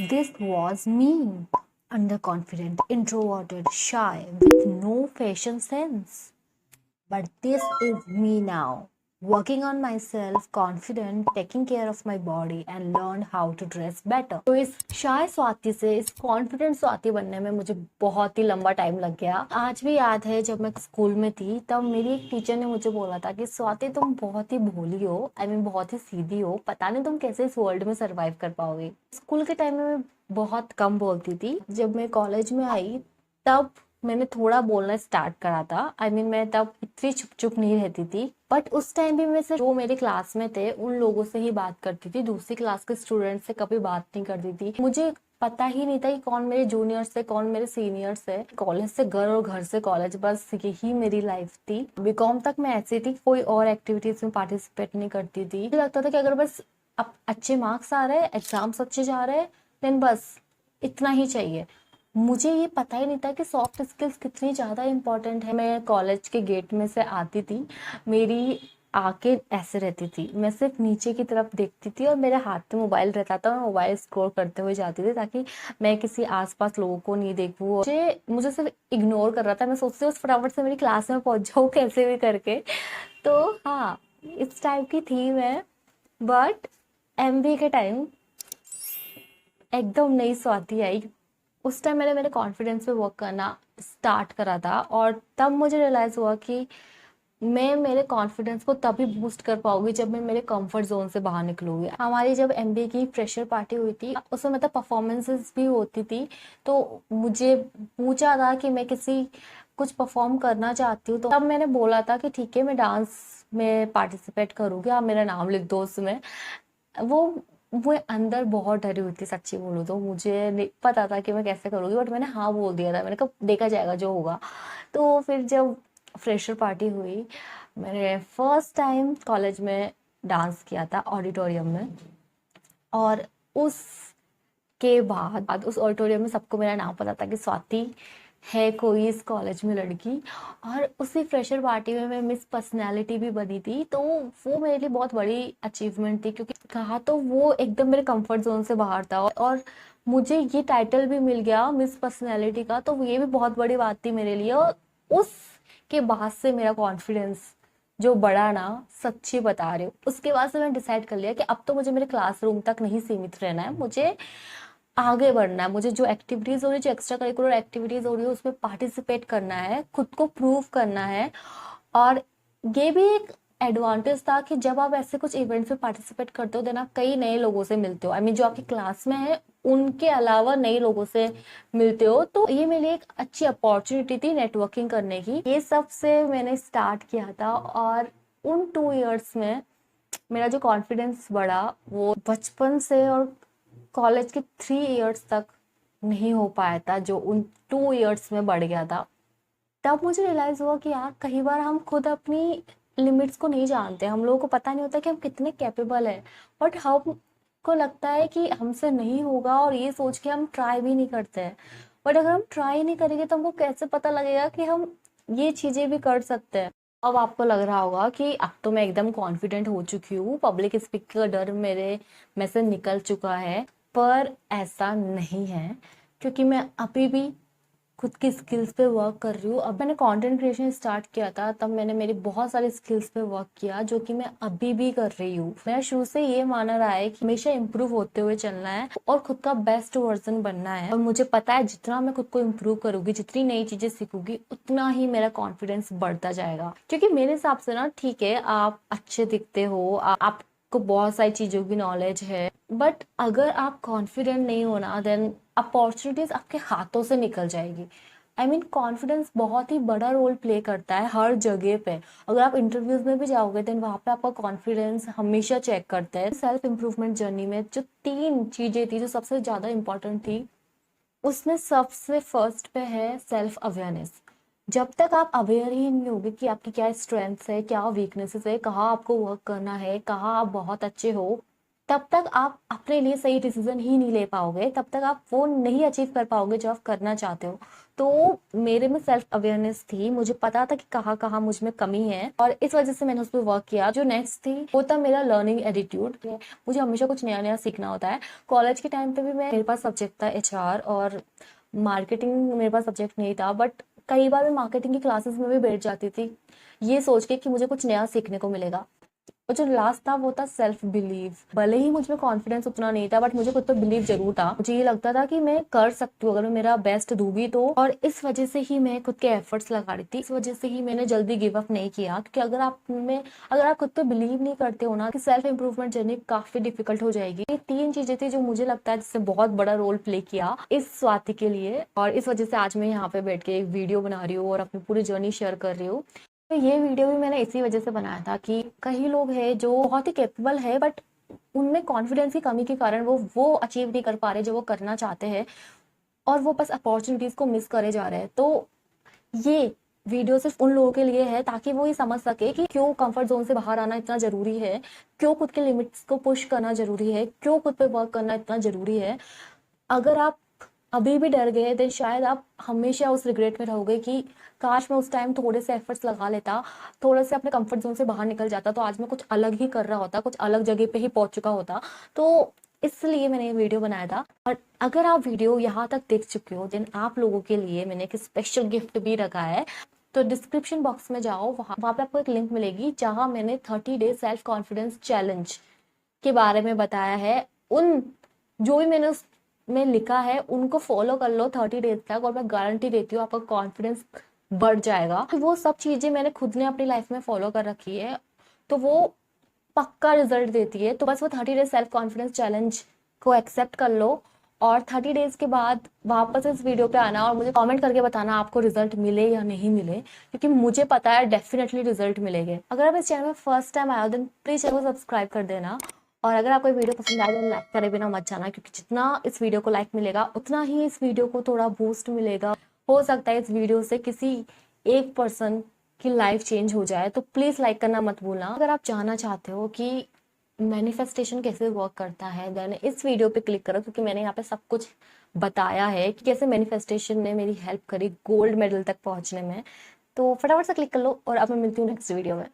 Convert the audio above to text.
This was me, underconfident, introverted, shy, with no fashion sense. But this is me now, working on myself, confident, taking care of my body, and learned how to dress better. तो इस शाय स्वाति से इस confident Swati बनने में मुझे बहुत ही लंबा time लग गया। आज भी याद है जब मैं स्कूल में थी तब मेरी एक टीचर ने मुझे बोला था कि स्वाति तुम बहुत ही भोली हो, बहुत ही सीधी हो, पता नहीं तुम कैसे इस वर्ल्ड में सरवाइव कर पाओगे। स्कूल के टाइम में मैं बहुत कम बोलती थी। जब मैं कॉलेज में आई तब मैंने थोड़ा बोलना स्टार्ट करा था। मैं तब इतनी चुप चुप नहीं रहती थी, बट उस टाइम भी मैं सिर्फ जो मेरे क्लास में थे उन लोगों से ही बात करती थी। दूसरी क्लास के स्टूडेंट से कभी बात नहीं करती थी। मुझे पता ही नहीं था कि कौन मेरे जूनियर्स है, कौन मेरे सीनियर्स है। कॉलेज से घर और घर से कॉलेज, बस यही मेरी लाइफ थी। बीकॉम तक मैं ऐसी थी, कोई और एक्टिविटीज में पार्टिसिपेट नहीं करती थी। मुझे लगता था कि अगर बस अब अच्छे मार्क्स आ रहे हैं, एग्जाम्स अच्छे जा रहे हैं, देन बस इतना ही चाहिए। मुझे ये पता ही नहीं था कि सॉफ्ट स्किल्स कितनी ज़्यादा इम्पोर्टेंट है। मैं कॉलेज के गेट में से आती थी, मेरी आंखें ऐसे रहती थी, मैं सिर्फ नीचे की तरफ देखती थी और मेरे हाथ में मोबाइल रहता था। मैं मोबाइल स्क्रॉल करते हुए जाती थी ताकि मैं किसी आसपास लोगों को नहीं देखूं। मुझे सिर्फ इग्नोर कर रहा था। मैं सोचती हूँ फटाफट से मेरी क्लास में पहुंच जाऊँ कैसे भी करके। तो हाँ, इस टाइप की थी मैं। बट एमबीए के टाइम एकदम नई स्वाति आई। उस टाइम मैंने मेरे कॉन्फिडेंस पे वर्क करना स्टार्ट करा था और तब मुझे रियलाइज हुआ कि मैं मेरे कॉन्फिडेंस को तभी बूस्ट कर पाऊंगी जब मैं मेरे कंफर्ट जोन से बाहर निकलूंगी। हमारी जब एमबीए की फ्रेशर पार्टी हुई थी उसमें मतलब परफॉर्मेंसेस भी होती थी, तो मुझे पूछा था कि मैं किसी कुछ परफॉर्म करना चाहती हूँ। तो तब मैंने बोला था कि ठीक है, मैं डांस में पार्टिसिपेट करूंगी, आप मेरा नाम लिख दो उसमें। वो वो अंदर बहुत डरी हुई थी, सच्ची बोलूं तो मुझे नहीं पता था कि मैं कैसे करूंगी, बट मैंने हाँ बोल दिया था। मैंने कहा देखा जाएगा जो होगा। तो फिर जब फ्रेशर पार्टी हुई, मैंने फर्स्ट टाइम कॉलेज में डांस किया था ऑडिटोरियम में। और उसके बाद उस ऑडिटोरियम में सबको मेरा नाम पता था कि स्वाति है कोई इस कॉलेज में लड़की। और उसी फ्रेशर पार्टी में मैं मिस पर्सनैलिटी भी बनी थी। तो वो मेरे लिए बहुत बड़ी अचीवमेंट थी, क्योंकि कहा तो वो एकदम मेरे कंफर्ट जोन से बाहर था और मुझे ये टाइटल भी मिल गया मिस पर्सनैलिटी का, तो ये भी बहुत बड़ी बात थी मेरे लिए। और उसके बाद से मेरा कॉन्फिडेंस जो बढ़ा ना, सच्ची बता रही हूँ। उसके बाद से मैंने डिसाइड कर लिया कि अब तो मुझे मेरे क्लासरूम तक नहीं सीमित रहना है, मुझे आगे बढ़ना है। मुझे जो एक्टिविटीज हो रही है, जो एक्स्ट्रा करिकुलर एक्टिविटीज हो रही है, उसमें पार्टिसिपेट करना है, खुद को प्रूव करना है। और ये भी एक एडवांटेज था कि जब आप ऐसे कुछ इवेंट्स में पार्टिसिपेट करते हो, देन आप कई नए लोगों से मिलते हो। जो आपकी क्लास में है उनके अलावा नए लोगों से मिलते हो। तो ये मेरे लिए एक अच्छी अपॉर्चुनिटी थी नेटवर्किंग करने की। ये सब से मैंने स्टार्ट किया था और उन 2 इयर्स में मेरा जो कॉन्फिडेंस बढ़ा वो बचपन से और कॉलेज के 3 इयर्स तक नहीं हो पाया था, जो उन 2 इयर्स में बढ़ गया था। तब मुझे रियलाइज हुआ कि यार कई बार हम खुद अपनी लिमिट्स को नहीं जानते। हम लोगों को पता नहीं होता कि हम कितने कैपेबल है, बट हमको लगता है कि हमसे नहीं होगा और ये सोच के हम ट्राई भी नहीं करते हैं। बट अगर हम ट्राई नहीं करेंगे तो हमको कैसे पता लगेगा कि हम ये चीजें भी कर सकते हैं। अब आपको लग रहा होगा कि अब तो मैं एकदम कॉन्फिडेंट हो चुकी हूँ, पब्लिक स्पीकिंग का डर मेरे में से निकल चुका है। पर ऐसा नहीं है, क्योंकि मैं अभी भी खुद की स्किल्स पे वर्क कर रही हूँ। अब मैंने कंटेंट क्रिएशन स्टार्ट किया था तब मैंने मेरी बहुत सारी स्किल्स पे वर्क किया, जो कि मैं अभी भी कर रही हूँ। मेरा शुरू से ये माना रहा है कि हमेशा इम्प्रूव होते हुए चलना है और खुद का बेस्ट वर्जन बनना है। और मुझे पता है जितना मैं खुद को इम्प्रूव करूंगी, जितनी नई चीजें सीखूंगी, उतना ही मेरा कॉन्फिडेंस बढ़ता जाएगा। क्योंकि मेरे हिसाब से ना, ठीक है आप अच्छे दिखते हो, आपको बहुत सारी चीजों की नॉलेज है, बट अगर आप कॉन्फिडेंट नहीं हो ना, देन अपॉर्चुनिटीज आपके हाथों से निकल जाएगी। कॉन्फिडेंस बहुत ही बड़ा रोल प्ले करता है हर जगह पे। अगर आप इंटरव्यूज में भी जाओगे देन वहां पे आपका कॉन्फिडेंस हमेशा चेक करते हैं। सेल्फ इम्प्रूवमेंट जर्नी में जो 3 चीजें थी जो सबसे ज्यादा इंपॉर्टेंट थी, उसमें सबसे फर्स्ट पे है सेल्फ अवेयरनेस। जब तक आप अवेयर ही नहीं होगे कि आपकी क्या स्ट्रेंथ्स है, क्या वीकनेसेस है, कहाँ आपको वर्क करना है, कहाँ आप बहुत अच्छे हो, तब तक आप अपने लिए सही डिसीजन ही नहीं ले पाओगे, तब तक आप वो नहीं अचीव कर पाओगे जो आप करना चाहते हो। तो मेरे में सेल्फ अवेयरनेस थी, मुझे पता था कि कहाँ कहाँ मुझ में कमी है, और इस वजह से मैंने उस पर वर्क किया। जो नेक्स्ट थी वो था मेरा लर्निंग एटीट्यूड। मुझे हमेशा कुछ नया नया सीखना होता है। कॉलेज के टाइम पे भी मेरे पास सब्जेक्ट था एचआर, और मार्केटिंग मेरे पास सब्जेक्ट नहीं था, बट कई बार मैं मार्केटिंग की क्लासेस में भी बैठ जाती थी, ये सोच के कि मुझे कुछ नया सीखने को मिलेगा। और जो लास्ट था वो था सेल्फ बिलीव। भले ही मुझ में कॉन्फिडेंस उतना नहीं था, बट मुझे खुद पर बिलीव जरूर था। मुझे ये लगता था कि मैं कर सकती हूँ अगर मैं मेरा बेस्ट दूंगी तो। और इस वजह से ही मैं खुद के एफर्ट्स लगा रही थी, इस वजह से ही मैंने जल्दी गिव अप नहीं किया। क्योंकि अगर आप खुद पे बिलीव नहीं करते हो ना, कि सेल्फ इंप्रूवमेंट जर्नी काफी डिफिकल्ट हो जाएगी। ये 3 चीजें थी जो मुझे लगता है जिससे बहुत बड़ा रोल प्ले किया इस स्वाति के लिए, और इस वजह से आज मैं यहाँ पे बैठ के एक वीडियो बना रही हूँ और अपनी पूरी जर्नी शेयर कर रही हूँ। तो ये वीडियो भी मैंने इसी वजह से बनाया था कि कई लोग हैं जो बहुत ही कैपेबल है, बट उनमें कॉन्फिडेंस की कमी के कारण वो अचीव नहीं कर पा रहे जो वो करना चाहते हैं, और वो बस अपॉर्चुनिटीज को मिस करे जा रहे हैं। तो ये वीडियो सिर्फ उन लोगों के लिए है ताकि वो ये समझ सके कि क्यों कंफर्ट जोन से बाहर आना इतना जरूरी है, क्यों खुद के लिमिट्स को पुश करना जरूरी है, क्यों खुद पे वर्क करना इतना जरूरी है। अगर आप अभी भी डर गए, देन शायद आप हमेशा उस रिग्रेट में रहोगे कि काश मैं उस टाइम थोड़े से एफर्ट्स लगा लेता, थोड़े से अपने कंफर्ट जोन से बाहर निकल जाता, तो आज मैं कुछ अलग ही कर रहा होता, कुछ अलग जगह पे ही पहुंच चुका होता। तो इसलिए मैंने ये वीडियो बनाया था। और अगर आप वीडियो यहाँ तक देख चुके हो, देन आप लोगों के लिए मैंने एक स्पेशल गिफ्ट भी रखा है। तो डिस्क्रिप्शन बॉक्स में जाओ, वहां पे आपको एक लिंक मिलेगी जहां मैंने 30 डे सेल्फ कॉन्फिडेंस चैलेंज के बारे में बताया है। उन जो भी मैंने उसमें लिखा है उनको फॉलो कर लो 30 डेज तक, और मैं गारंटी देती हूँ आपका कॉन्फिडेंस बढ़ जाएगा। तो वो सब चीजें मैंने खुद ने अपनी लाइफ में फॉलो कर रखी है, तो वो पक्का रिजल्ट देती है। तो बस वो 30 डेज सेल्फ कॉन्फिडेंस चैलेंज को एक्सेप्ट कर लो, और 30 डेज के बाद वापस इस वीडियो पे आना और मुझे कमेंट करके बताना आपको रिजल्ट मिले या नहीं मिले, क्योंकि मुझे पता है डेफिनेटली रिजल्ट मिलेंगे। अगर आप इस चैनल में फर्स्ट टाइम आए हो, देन प्लीज चैनल को सब्सक्राइब कर देना। और अगर आपको वीडियो पसंद आए तो लाइक करे बिना मत जाना, क्योंकि जितना इस वीडियो को लाइक मिलेगा उतना ही इस वीडियो को थोड़ा बूस्ट मिलेगा। हो सकता है इस वीडियो से किसी एक पर्सन की लाइफ चेंज हो जाए, तो प्लीज लाइक करना मत भूलना। अगर आप जानना चाहते हो कि मैनिफेस्टेशन कैसे वर्क करता है, देन इस वीडियो पे क्लिक करो, क्योंकि मैंने यहाँ पे सब कुछ बताया है कि कैसे मैनिफेस्टेशन ने मेरी हेल्प करी गोल्ड मेडल तक पहुंचने में। तो फटाफट से क्लिक कर लो, और अब मैं मिलती हूँ नेक्स्ट वीडियो में।